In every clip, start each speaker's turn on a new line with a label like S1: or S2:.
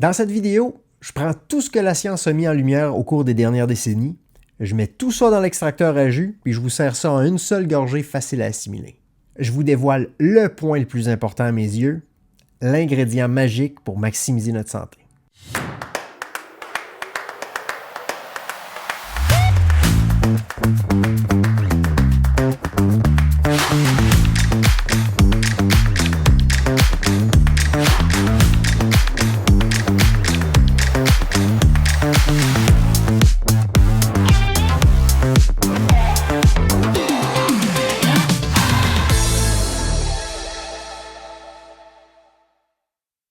S1: Dans cette vidéo, je prends tout ce que la science a mis en lumière au cours des dernières décennies, je mets tout ça dans l'extracteur à jus, puis je vous sers ça en une seule gorgée facile à assimiler. Je vous dévoile le point le plus important à mes yeux, l'ingrédient magique pour maximiser notre santé.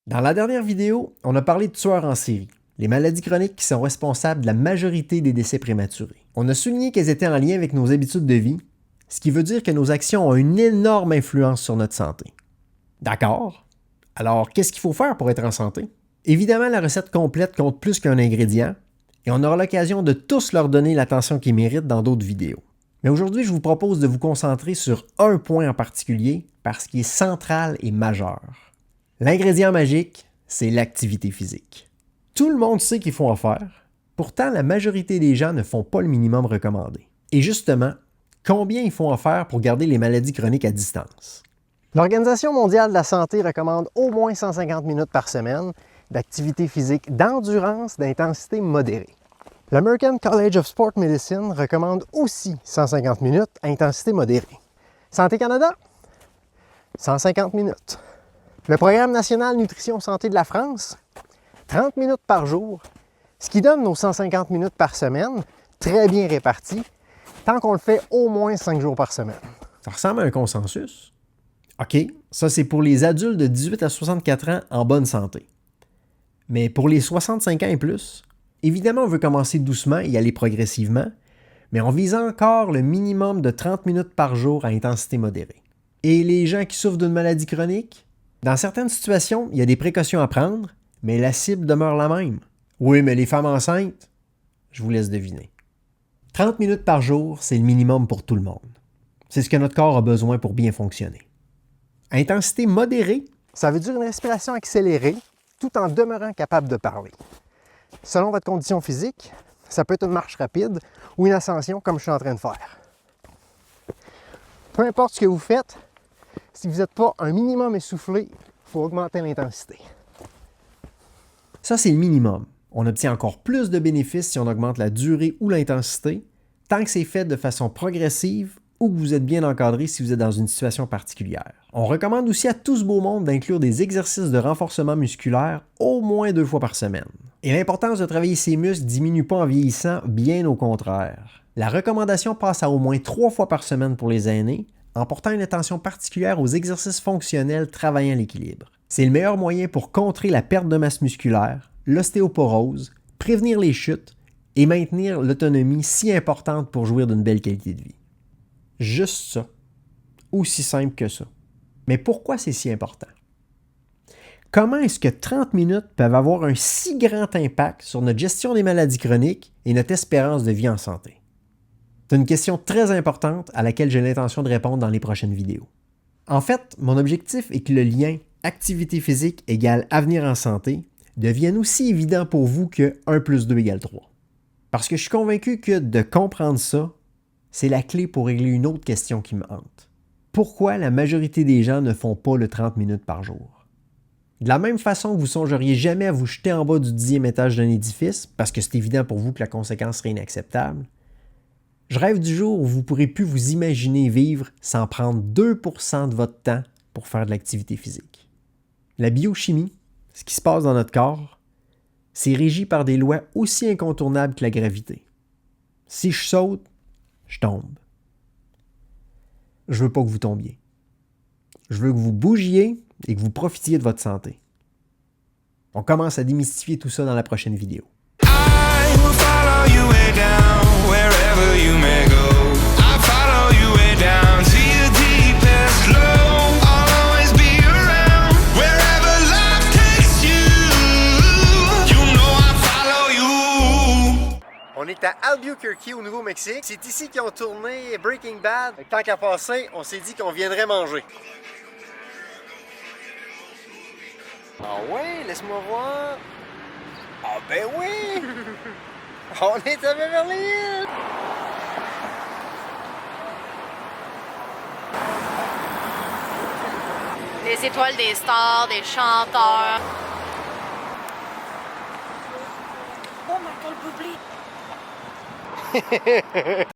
S1: Dans la dernière vidéo, on a parlé de tueurs en série, les maladies chroniques qui sont responsables de la majorité des décès prématurés. On a souligné qu'elles étaient en lien avec nos habitudes de vie, ce qui veut dire que nos actions ont une énorme influence sur notre santé. D'accord? Alors, qu'est-ce qu'il faut faire pour être en santé? Évidemment, la recette complète compte plus qu'un ingrédient, et on aura l'occasion de tous leur donner l'attention qu'ils méritent dans d'autres vidéos. Mais aujourd'hui, je vous propose de vous concentrer sur un point en particulier, parce qu'il est central et majeur. L'ingrédient magique, c'est l'activité physique. Tout le monde sait qu'il faut en faire, pourtant la majorité des gens ne font pas le minimum recommandé. Et justement, combien il faut en faire pour garder les maladies chroniques à distance? L'Organisation mondiale de la santé recommande au moins 150 minutes par semaine d'activité physique d'endurance d'intensité modérée. L'American College of Sport Medicine recommande aussi 150 minutes à intensité modérée. Santé Canada, 150 minutes. Le Programme national Nutrition Santé de la France, 30 minutes par jour, ce qui donne nos 150 minutes par semaine, très bien réparties, tant qu'on le fait au moins 5 jours par semaine. Ça ressemble à un consensus. OK, ça c'est pour les adultes de 18 à 64 ans en bonne santé. Mais pour les 65 ans et plus, évidemment on veut commencer doucement et aller progressivement, mais on vise encore le minimum de 30 minutes par jour à intensité modérée. Et les gens qui souffrent d'une maladie chronique? Dans certaines situations, il y a des précautions à prendre, mais la cible demeure la même. Oui, mais les femmes enceintes, je vous laisse deviner. 30 minutes par jour, c'est le minimum pour tout le monde. C'est ce que notre corps a besoin pour bien fonctionner. Intensité modérée, ça veut dire une respiration accélérée, tout en demeurant capable de parler. Selon votre condition physique, ça peut être une marche rapide ou une ascension comme je suis en train de faire. Peu importe ce que vous faites, si vous n'êtes pas un minimum essoufflé, il faut augmenter l'intensité. Ça, c'est le minimum. On obtient encore plus de bénéfices si on augmente la durée ou l'intensité, tant que c'est fait de façon progressive ou que vous êtes bien encadré si vous êtes dans une situation particulière. On recommande aussi à tout ce beau monde d'inclure des exercices de renforcement musculaire au moins 2 fois par semaine. Et l'importance de travailler ses muscles ne diminue pas en vieillissant, bien au contraire. La recommandation passe à au moins 3 fois par semaine pour les aînés, en portant une attention particulière aux exercices fonctionnels travaillant l'équilibre. C'est le meilleur moyen pour contrer la perte de masse musculaire, l'ostéoporose, prévenir les chutes et maintenir l'autonomie si importante pour jouir d'une belle qualité de vie. Juste ça. Aussi simple que ça. Mais pourquoi c'est si important? Comment est-ce que 30 minutes peuvent avoir un si grand impact sur notre gestion des maladies chroniques et notre espérance de vie en santé? C'est une question très importante à laquelle j'ai l'intention de répondre dans les prochaines vidéos. En fait, mon objectif est que le lien activité physique égale avenir en santé devienne aussi évident pour vous que 1 plus 2 égale 3. Parce que je suis convaincu que de comprendre ça, c'est la clé pour régler une autre question qui me hante. Pourquoi la majorité des gens ne font pas le 30 minutes par jour? De la même façon que vous ne songeriez jamais à vous jeter en bas du 10e étage d'un édifice, parce que c'est évident pour vous que la conséquence serait inacceptable, je rêve du jour où vous ne pourrez plus vous imaginer vivre sans prendre 2% de votre temps pour faire de l'activité physique. La biochimie, ce qui se passe dans notre corps, c'est régi par des lois aussi incontournables que la gravité. Si je saute, je tombe. Je veux pas que vous tombiez. Je veux que vous bougiez et que vous profitiez de votre santé. On commence à démystifier tout ça dans la prochaine vidéo. On est à Albuquerque, au Nouveau-Mexique. C'est ici qu'ils ont tourné Breaking Bad. Tant qu'à passer, on s'est dit qu'on viendrait manger. Ah ouais, laisse-moi voir. ben oui! On est à Beverly Hills!
S2: Des étoiles, des stars, des chanteurs. Oh, Michael Bublé!